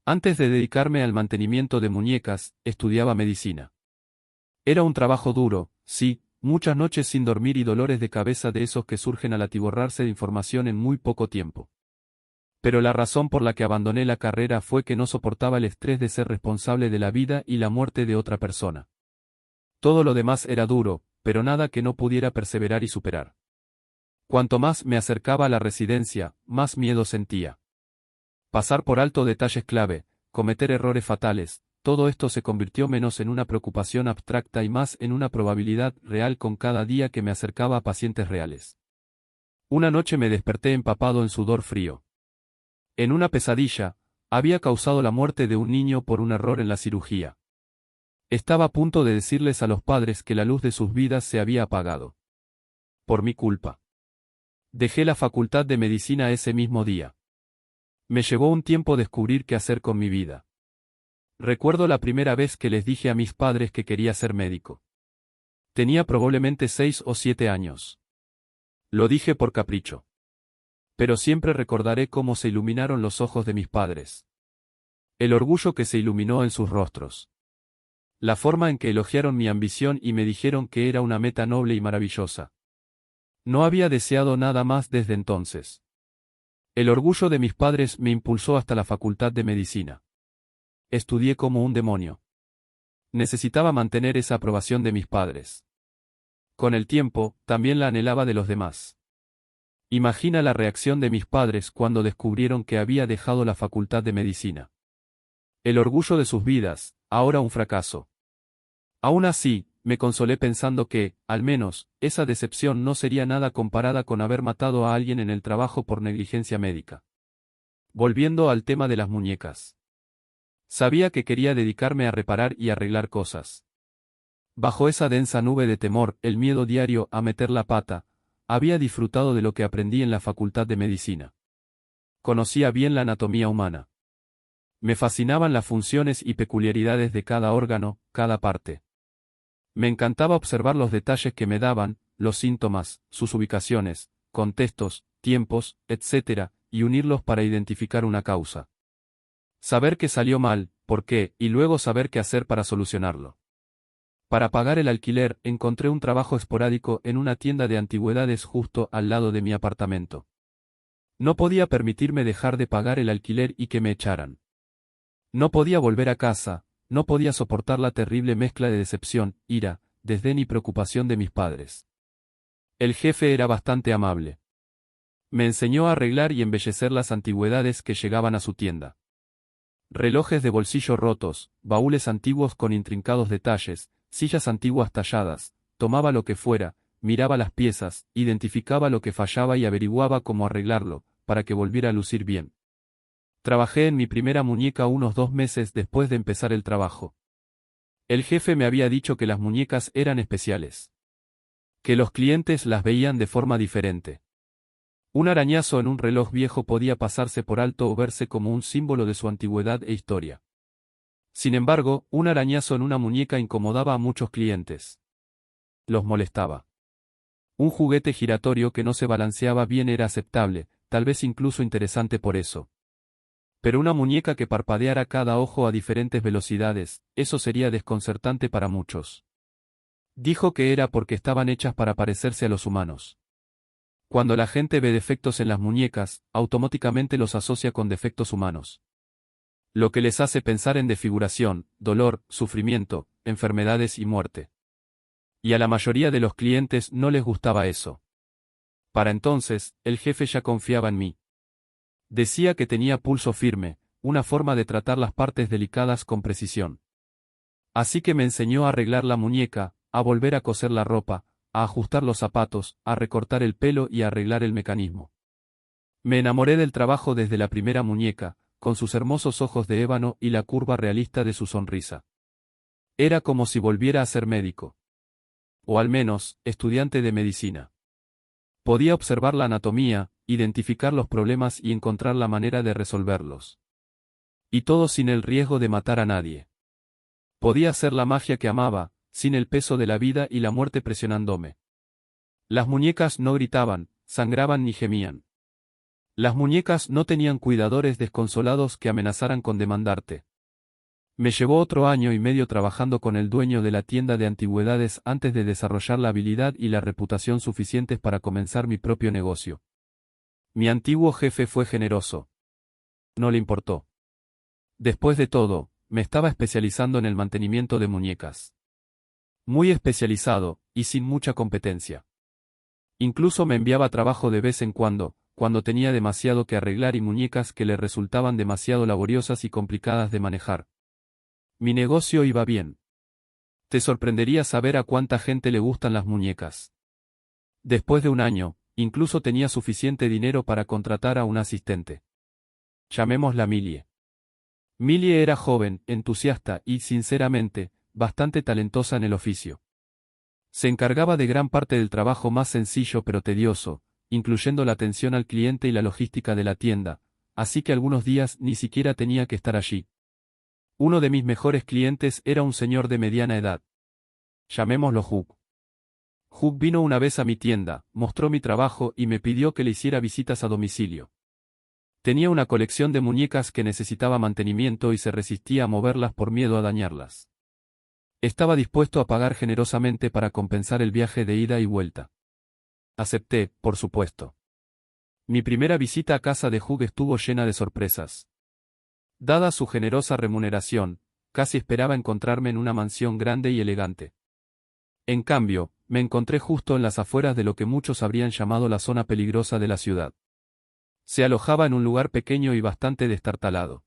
Antes de dedicarme al mantenimiento de muñecas, estudiaba medicina. Era un trabajo duro, sí, muchas noches sin dormir y dolores de cabeza de esos que surgen al atiborrarse de información en muy poco tiempo. Pero la razón por la que abandoné la carrera fue que no soportaba el estrés de ser responsable de la vida y la muerte de otra persona. Todo lo demás era duro, pero nada que no pudiera perseverar y superar. Cuanto más me acercaba a la residencia, más miedo sentía. Pasar por alto detalles clave, cometer errores fatales, todo esto se convirtió menos en una preocupación abstracta y más en una probabilidad real con cada día que me acercaba a pacientes reales. Una noche me desperté empapado en sudor frío. En una pesadilla, había causado la muerte de un niño por un error en la cirugía. Estaba a punto de decirles a los padres que la luz de sus vidas se había apagado. Por mi culpa. Dejé la facultad de medicina ese mismo día. Me llevó un tiempo descubrir qué hacer con mi vida. Recuerdo la primera vez que les dije a mis padres que quería ser médico. Tenía probablemente 6 o 7 años. Lo dije por capricho. Pero siempre recordaré cómo se iluminaron los ojos de mis padres. El orgullo que se iluminó en sus rostros. La forma en que elogiaron mi ambición y me dijeron que era una meta noble y maravillosa. No había deseado nada más desde entonces. El orgullo de mis padres me impulsó hasta la facultad de medicina. Estudié como un demonio. Necesitaba mantener esa aprobación de mis padres. Con el tiempo, también la anhelaba de los demás. Imagina la reacción de mis padres cuando descubrieron que había dejado la facultad de medicina. El orgullo de sus vidas, ahora un fracaso. Aún así, me consolé pensando que, al menos, esa decepción no sería nada comparada con haber matado a alguien en el trabajo por negligencia médica. Volviendo al tema de las muñecas. Sabía que quería dedicarme a reparar y arreglar cosas. Bajo esa densa nube de temor, el miedo diario a meter la pata, había disfrutado de lo que aprendí en la facultad de medicina. Conocía bien la anatomía humana. Me fascinaban las funciones y peculiaridades de cada órgano, cada parte. Me encantaba observar los detalles que me daban, los síntomas, sus ubicaciones, contextos, tiempos, etc., y unirlos para identificar una causa. Saber que salió mal, por qué, y luego saber qué hacer para solucionarlo. Para pagar el alquiler, encontré un trabajo esporádico en una tienda de antigüedades justo al lado de mi apartamento. No podía permitirme dejar de pagar el alquiler y que me echaran. No podía volver a casa, no podía soportar la terrible mezcla de decepción, ira, desdén y preocupación de mis padres. El jefe era bastante amable. Me enseñó a arreglar y embellecer las antigüedades que llegaban a su tienda. Relojes de bolsillo rotos, baúles antiguos con intrincados detalles, sillas antiguas talladas, tomaba lo que fuera, miraba las piezas, identificaba lo que fallaba y averiguaba cómo arreglarlo, para que volviera a lucir bien. Trabajé en mi primera muñeca unos 2 meses después de empezar el trabajo. El jefe me había dicho que las muñecas eran especiales. Que los clientes las veían de forma diferente. Un arañazo en un reloj viejo podía pasarse por alto o verse como un símbolo de su antigüedad e historia. Sin embargo, un arañazo en una muñeca incomodaba a muchos clientes. Los molestaba. Un juguete giratorio que no se balanceaba bien era aceptable, tal vez incluso interesante por eso. Pero una muñeca que parpadeara cada ojo a diferentes velocidades, eso sería desconcertante para muchos. Dijo que era porque estaban hechas para parecerse a los humanos. Cuando la gente ve defectos en las muñecas, automáticamente los asocia con defectos humanos. Lo que les hace pensar en desfiguración, dolor, sufrimiento, enfermedades y muerte. Y a la mayoría de los clientes no les gustaba eso. Para entonces, el jefe ya confiaba en mí. Decía que tenía pulso firme, una forma de tratar las partes delicadas con precisión. Así que me enseñó a arreglar la muñeca, a volver a coser la ropa, a ajustar los zapatos, a recortar el pelo y a arreglar el mecanismo. Me enamoré del trabajo desde la primera muñeca, con sus hermosos ojos de ébano y la curva realista de su sonrisa. Era como si volviera a ser médico. O al menos, estudiante de medicina. Podía observar la anatomía, identificar los problemas y encontrar la manera de resolverlos. Y todo sin el riesgo de matar a nadie. Podía hacer la magia que amaba, sin el peso de la vida y la muerte presionándome. Las muñecas no gritaban, sangraban ni gemían. Las muñecas no tenían cuidadores desconsolados que amenazaran con demandarte. Me llevó otro año y medio trabajando con el dueño de la tienda de antigüedades antes de desarrollar la habilidad y la reputación suficientes para comenzar mi propio negocio. Mi antiguo jefe fue generoso. No le importó. Después de todo, me estaba especializando en el mantenimiento de muñecas. Muy especializado, y sin mucha competencia. Incluso me enviaba trabajo de vez en cuando tenía demasiado que arreglar y muñecas que le resultaban demasiado laboriosas y complicadas de manejar. Mi negocio iba bien. Te sorprendería saber a cuánta gente le gustan las muñecas. Después de un año, incluso tenía suficiente dinero para contratar a un asistente. Llamémosla Millie. Millie era joven, entusiasta y, sinceramente, bastante talentosa en el oficio. Se encargaba de gran parte del trabajo más sencillo pero tedioso, incluyendo la atención al cliente y la logística de la tienda, así que algunos días ni siquiera tenía que estar allí. Uno de mis mejores clientes era un señor de mediana edad. Llamémoslo Hugh. Hugh vino una vez a mi tienda, mostró mi trabajo y me pidió que le hiciera visitas a domicilio. Tenía una colección de muñecas que necesitaba mantenimiento y se resistía a moverlas por miedo a dañarlas. Estaba dispuesto a pagar generosamente para compensar el viaje de ida y vuelta. Acepté, por supuesto. Mi primera visita a casa de Hugh estuvo llena de sorpresas. Dada su generosa remuneración, casi esperaba encontrarme en una mansión grande y elegante. En cambio, me encontré justo en las afueras de lo que muchos habrían llamado la zona peligrosa de la ciudad. Se alojaba en un lugar pequeño y bastante destartalado.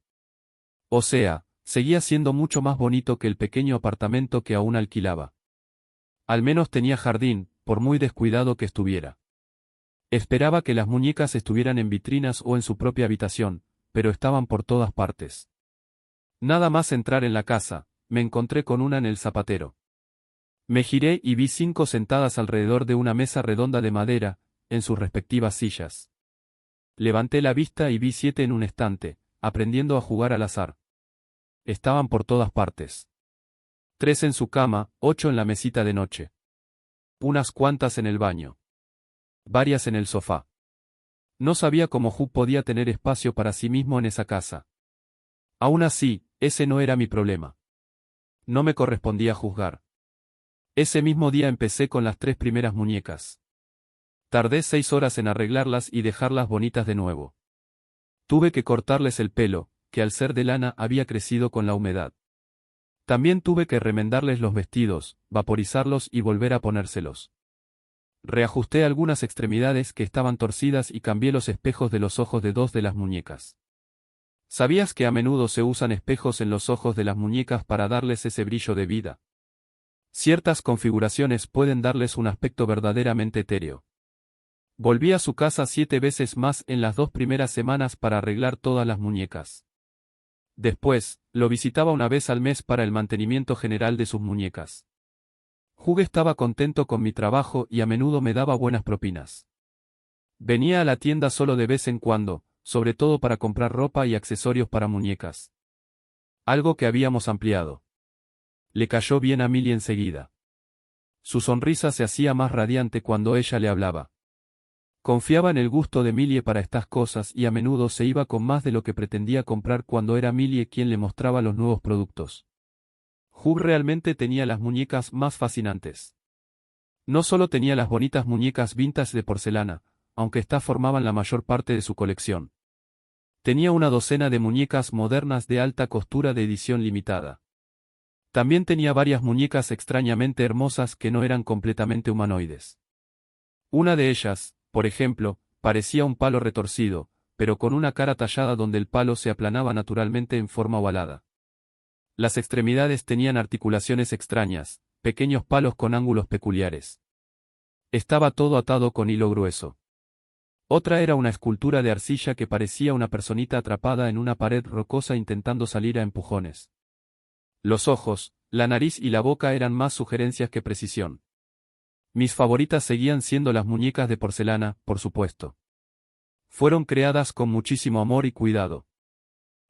O sea, seguía siendo mucho más bonito que el pequeño apartamento que aún alquilaba. Al menos tenía jardín, por muy descuidado que estuviera. Esperaba que las muñecas estuvieran en vitrinas o en su propia habitación, pero estaban por todas partes. Nada más entrar en la casa, me encontré con una en el zapatero. Me giré y vi 5 sentadas alrededor de una mesa redonda de madera, en sus respectivas sillas. Levanté la vista y vi 7 en un estante, aprendiendo a jugar al azar. Estaban por todas partes. 3 en su cama, 8 en la mesita de noche. Unas cuantas en el baño. Varias en el sofá. No sabía cómo Hugh podía tener espacio para sí mismo en esa casa. Aún así, ese no era mi problema. No me correspondía juzgar. Ese mismo día empecé con las 3 primeras muñecas. Tardé 6 horas en arreglarlas y dejarlas bonitas de nuevo. Tuve que cortarles el pelo, que al ser de lana había crecido con la humedad. También tuve que remendarles los vestidos, vaporizarlos y volver a ponérselos. Reajusté algunas extremidades que estaban torcidas y cambié los espejos de los ojos de 2 de las muñecas. ¿Sabías que a menudo se usan espejos en los ojos de las muñecas para darles ese brillo de vida? Ciertas configuraciones pueden darles un aspecto verdaderamente etéreo. Volví a su casa 7 veces más en las 2 primeras semanas para arreglar todas las muñecas. Después, lo visitaba una vez al mes para el mantenimiento general de sus muñecas. Hugh estaba contento con mi trabajo y a menudo me daba buenas propinas. Venía a la tienda solo de vez en cuando, sobre todo para comprar ropa y accesorios para muñecas. Algo que habíamos ampliado. Le cayó bien a Millie enseguida. Su sonrisa se hacía más radiante cuando ella le hablaba. Confiaba en el gusto de Millie para estas cosas y a menudo se iba con más de lo que pretendía comprar cuando era Millie quien le mostraba los nuevos productos. Hugh realmente tenía las muñecas más fascinantes. No solo tenía las bonitas muñecas vintage de porcelana, aunque estas formaban la mayor parte de su colección. Tenía una docena de muñecas modernas de alta costura de edición limitada. También tenía varias muñecas extrañamente hermosas que no eran completamente humanoides. Una de ellas, por ejemplo, parecía un palo retorcido, pero con una cara tallada donde el palo se aplanaba naturalmente en forma ovalada. Las extremidades tenían articulaciones extrañas, pequeños palos con ángulos peculiares. Estaba todo atado con hilo grueso. Otra era una escultura de arcilla que parecía una personita atrapada en una pared rocosa intentando salir a empujones. Los ojos, la nariz y la boca eran más sugerencias que precisión. Mis favoritas seguían siendo las muñecas de porcelana, por supuesto. Fueron creadas con muchísimo amor y cuidado.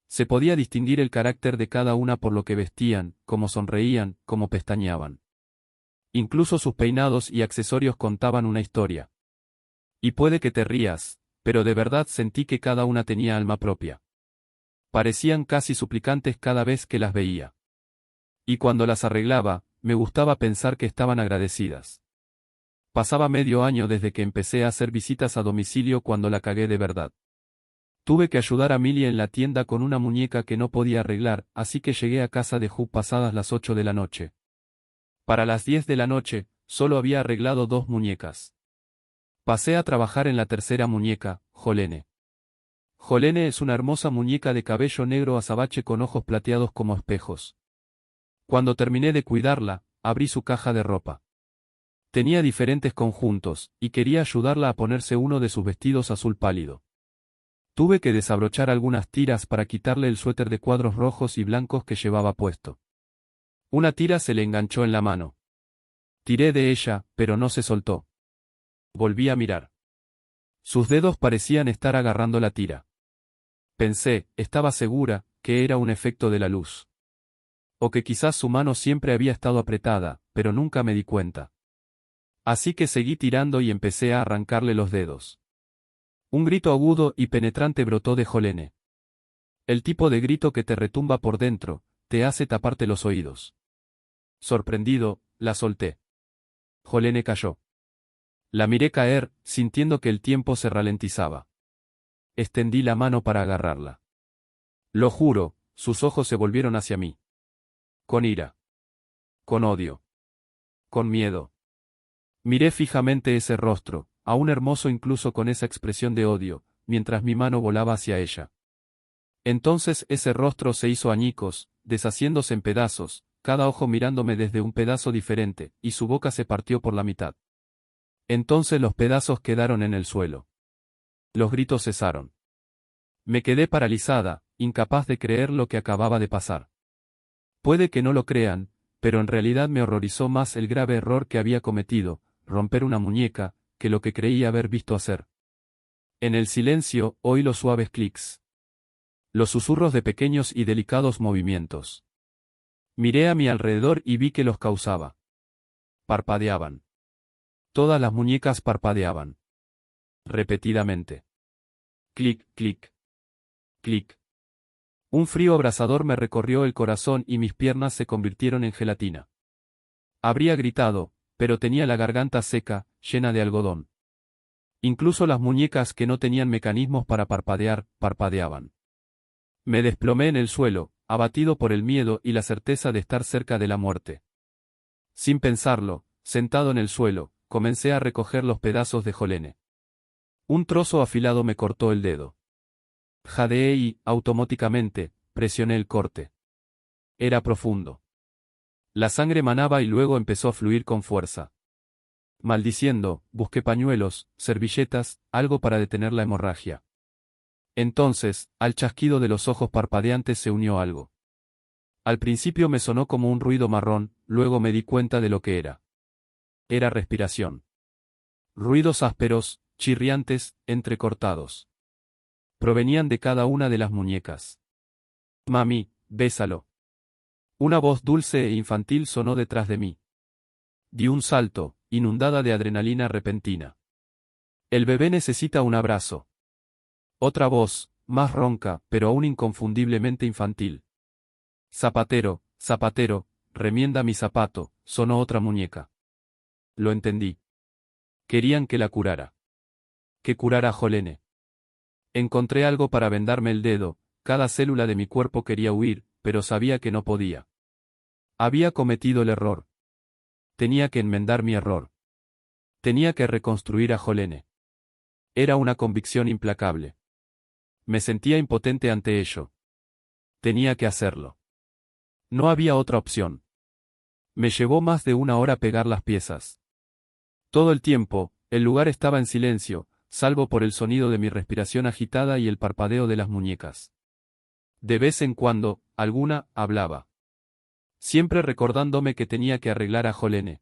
Se podía distinguir el carácter de cada una por lo que vestían, cómo sonreían, cómo pestañeaban. Incluso sus peinados y accesorios contaban una historia. Y puede que te rías, pero de verdad sentí que cada una tenía alma propia. Parecían casi suplicantes cada vez que las veía. Y cuando las arreglaba, me gustaba pensar que estaban agradecidas. Pasaba medio año desde que empecé a hacer visitas a domicilio cuando la cagué de verdad. Tuve que ayudar a Millie en la tienda con una muñeca que no podía arreglar, así que llegué a casa de Hugh pasadas las 8 de la noche. Para las 10 de la noche, solo había arreglado 2 muñecas. Pasé a trabajar en la tercera muñeca, Jolene. Jolene es una hermosa muñeca de cabello negro azabache con ojos plateados como espejos. Cuando terminé de cuidarla, abrí su caja de ropa. Tenía diferentes conjuntos, y quería ayudarla a ponerse uno de sus vestidos azul pálido. Tuve que desabrochar algunas tiras para quitarle el suéter de cuadros rojos y blancos que llevaba puesto. Una tira se le enganchó en la mano. Tiré de ella, pero no se soltó. Volví a mirar. Sus dedos parecían estar agarrando la tira. Pensé, estaba segura, que era un efecto de la luz. O que quizás su mano siempre había estado apretada, pero nunca me di cuenta. Así que seguí tirando y empecé a arrancarle los dedos. Un grito agudo y penetrante brotó de Jolene. El tipo de grito que te retumba por dentro, te hace taparte los oídos. Sorprendido, la solté. Jolene cayó. La miré caer, sintiendo que el tiempo se ralentizaba. Extendí la mano para agarrarla. Lo juro, sus ojos se volvieron hacia mí. Con ira. Con odio. Con miedo. Miré fijamente ese rostro, aún hermoso incluso con esa expresión de odio, mientras mi mano volaba hacia ella. Entonces ese rostro se hizo añicos, deshaciéndose en pedazos, cada ojo mirándome desde un pedazo diferente, y su boca se partió por la mitad. Entonces los pedazos quedaron en el suelo. Los gritos cesaron. Me quedé paralizada, incapaz de creer lo que acababa de pasar. Puede que no lo crean, pero en realidad me horrorizó más el grave error que había cometido, romper una muñeca, que lo que creía haber visto hacer. En el silencio, oí los suaves clics. Los susurros de pequeños y delicados movimientos. Miré a mi alrededor y vi que los causaba. Parpadeaban. Todas las muñecas parpadeaban. Repetidamente. Clic, clic. Clic. Un frío abrasador me recorrió el corazón y mis piernas se convirtieron en gelatina. Habría gritado, pero tenía la garganta seca, llena de algodón. Incluso las muñecas que no tenían mecanismos para parpadear, parpadeaban. Me desplomé en el suelo, abatido por el miedo y la certeza de estar cerca de la muerte. Sin pensarlo, sentado en el suelo, comencé a recoger los pedazos de Jolene. Un trozo afilado me cortó el dedo. Jadeé y, automáticamente, presioné el corte. Era profundo. La sangre manaba y luego empezó a fluir con fuerza. Maldiciendo, busqué pañuelos, servilletas, algo para detener la hemorragia. Entonces, al chasquido de los ojos parpadeantes se unió algo. Al principio me sonó como un ruido marrón, luego me di cuenta de lo que era. Era respiración. Ruidos ásperos, chirriantes, entrecortados. Provenían de cada una de las muñecas. Mami, bésalo. Una voz dulce e infantil sonó detrás de mí. Di un salto, inundada de adrenalina repentina. El bebé necesita un abrazo. Otra voz, más ronca, pero aún inconfundiblemente infantil. Zapatero, zapatero, remienda mi zapato, sonó otra muñeca. Lo entendí. Querían que la curara. Que curara a Jolene. Encontré algo para vendarme el dedo, cada célula de mi cuerpo quería huir, pero sabía que no podía. Había cometido el error. Tenía que enmendar mi error. Tenía que reconstruir a Jolene. Era una convicción implacable. Me sentía impotente ante ello. Tenía que hacerlo. No había otra opción. Me llevó más de una hora pegar las piezas. Todo el tiempo, el lugar estaba en silencio, salvo por el sonido de mi respiración agitada y el parpadeo de las muñecas. De vez en cuando, alguna hablaba. Siempre recordándome que tenía que arreglar a Jolene.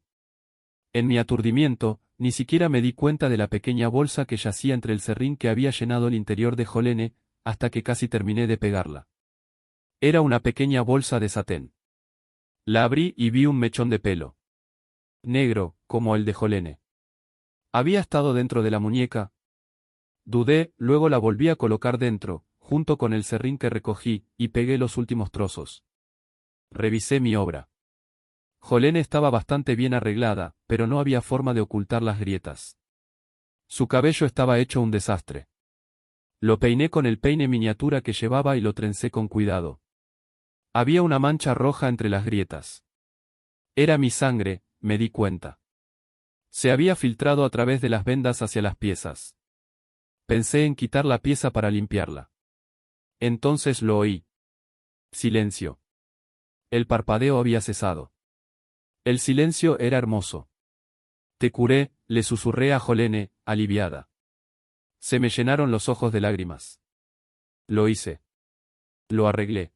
En mi aturdimiento, ni siquiera me di cuenta de la pequeña bolsa que yacía entre el serrín que había llenado el interior de Jolene, hasta que casi terminé de pegarla. Era una pequeña bolsa de satén. La abrí y vi un mechón de pelo. Negro, como el de Jolene. ¿Había estado dentro de la muñeca? Dudé, luego la volví a colocar dentro, junto con el serrín que recogí, y pegué los últimos trozos. Revisé mi obra. Jolene estaba bastante bien arreglada, pero no había forma de ocultar las grietas. Su cabello estaba hecho un desastre. Lo peiné con el peine miniatura que llevaba y lo trencé con cuidado. Había una mancha roja entre las grietas. Era mi sangre, me di cuenta. Se había filtrado a través de las vendas hacia las piezas. Pensé en quitar la pieza para limpiarla. Entonces lo oí. Silencio. El parpadeo había cesado. El silencio era hermoso. Te curé, le susurré a Jolene, aliviada. Se me llenaron los ojos de lágrimas. Lo hice. Lo arreglé.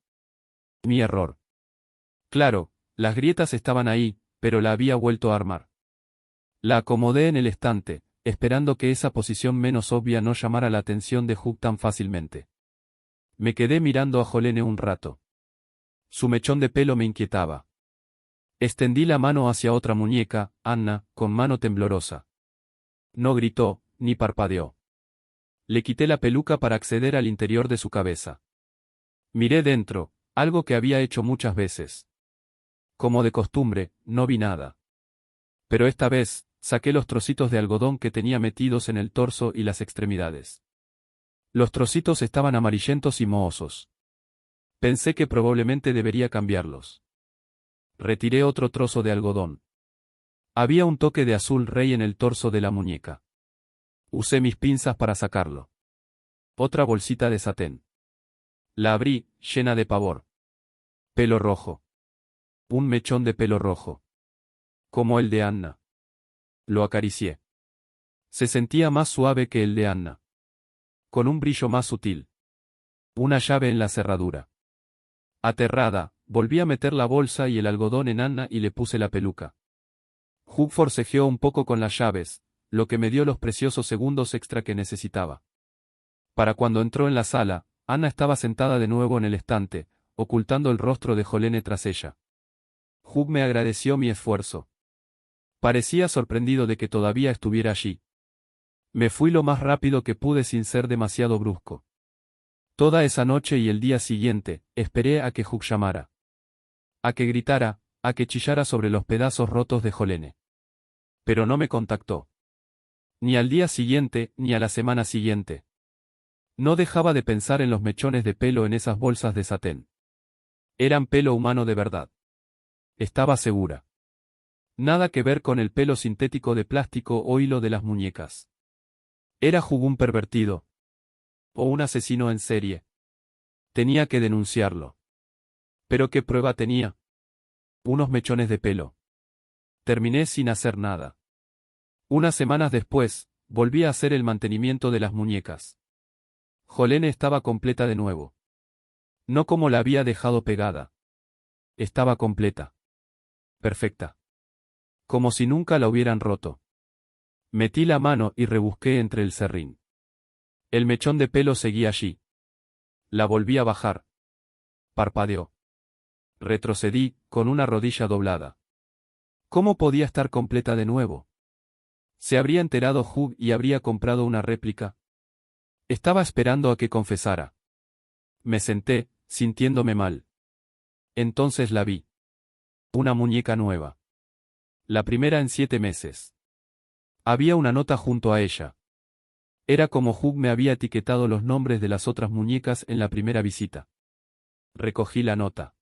Mi error. Claro, las grietas estaban ahí, pero la había vuelto a armar. La acomodé en el estante, esperando que esa posición menos obvia no llamara la atención de Hugh tan fácilmente. Me quedé mirando a Jolene un rato. Su mechón de pelo me inquietaba. Extendí la mano hacia otra muñeca, Anna, con mano temblorosa. No gritó, ni parpadeó. Le quité la peluca para acceder al interior de su cabeza. Miré dentro, algo que había hecho muchas veces. Como de costumbre, no vi nada. Pero esta vez, saqué los trocitos de algodón que tenía metidos en el torso y las extremidades. Los trocitos estaban amarillentos y mohosos. Pensé que probablemente debería cambiarlos. Retiré otro trozo de algodón. Había un toque de azul rey en el torso de la muñeca. Usé mis pinzas para sacarlo. Otra bolsita de satén. La abrí, llena de pavor. Pelo rojo. Un mechón de pelo rojo. Como el de Anna. Lo acaricié. Se sentía más suave que el de Anna. Con un brillo más sutil. Una llave en la cerradura. Aterrada, volví a meter la bolsa y el algodón en Anna y le puse la peluca. Hugh forcejeó un poco con las llaves, lo que me dio los preciosos segundos extra que necesitaba. Para cuando entró en la sala, Anna estaba sentada de nuevo en el estante, ocultando el rostro de Jolene tras ella. Hugh me agradeció mi esfuerzo. Parecía sorprendido de que todavía estuviera allí. Me fui lo más rápido que pude sin ser demasiado brusco. Toda esa noche y el día siguiente, esperé a que Hugh llamara. A que gritara, a que chillara sobre los pedazos rotos de Jolene. Pero no me contactó. Ni al día siguiente, ni a la semana siguiente. No dejaba de pensar en los mechones de pelo en esas bolsas de satén. Eran pelo humano de verdad. Estaba segura. Nada que ver con el pelo sintético de plástico o hilo de las muñecas. ¿Era Hugh un pervertido? ¿O un asesino en serie? Tenía que denunciarlo. ¿Pero qué prueba tenía? Unos mechones de pelo. Terminé sin hacer nada. Unas semanas después, volví a hacer el mantenimiento de las muñecas. Jolene estaba completa de nuevo. No como la había dejado pegada. Estaba completa. Perfecta. Como si nunca la hubieran roto. Metí la mano y rebusqué entre el serrín. El mechón de pelo seguía allí. La volví a bajar. Parpadeó. Retrocedí, con una rodilla doblada. ¿Cómo podía estar completa de nuevo? ¿Se habría enterado Hugh y habría comprado una réplica? Estaba esperando a que confesara. Me senté, sintiéndome mal. Entonces la vi. Una muñeca nueva. La primera en 7 meses. Había una nota junto a ella. Era como Hugh me había etiquetado los nombres de las otras muñecas en la primera visita. Recogí la nota.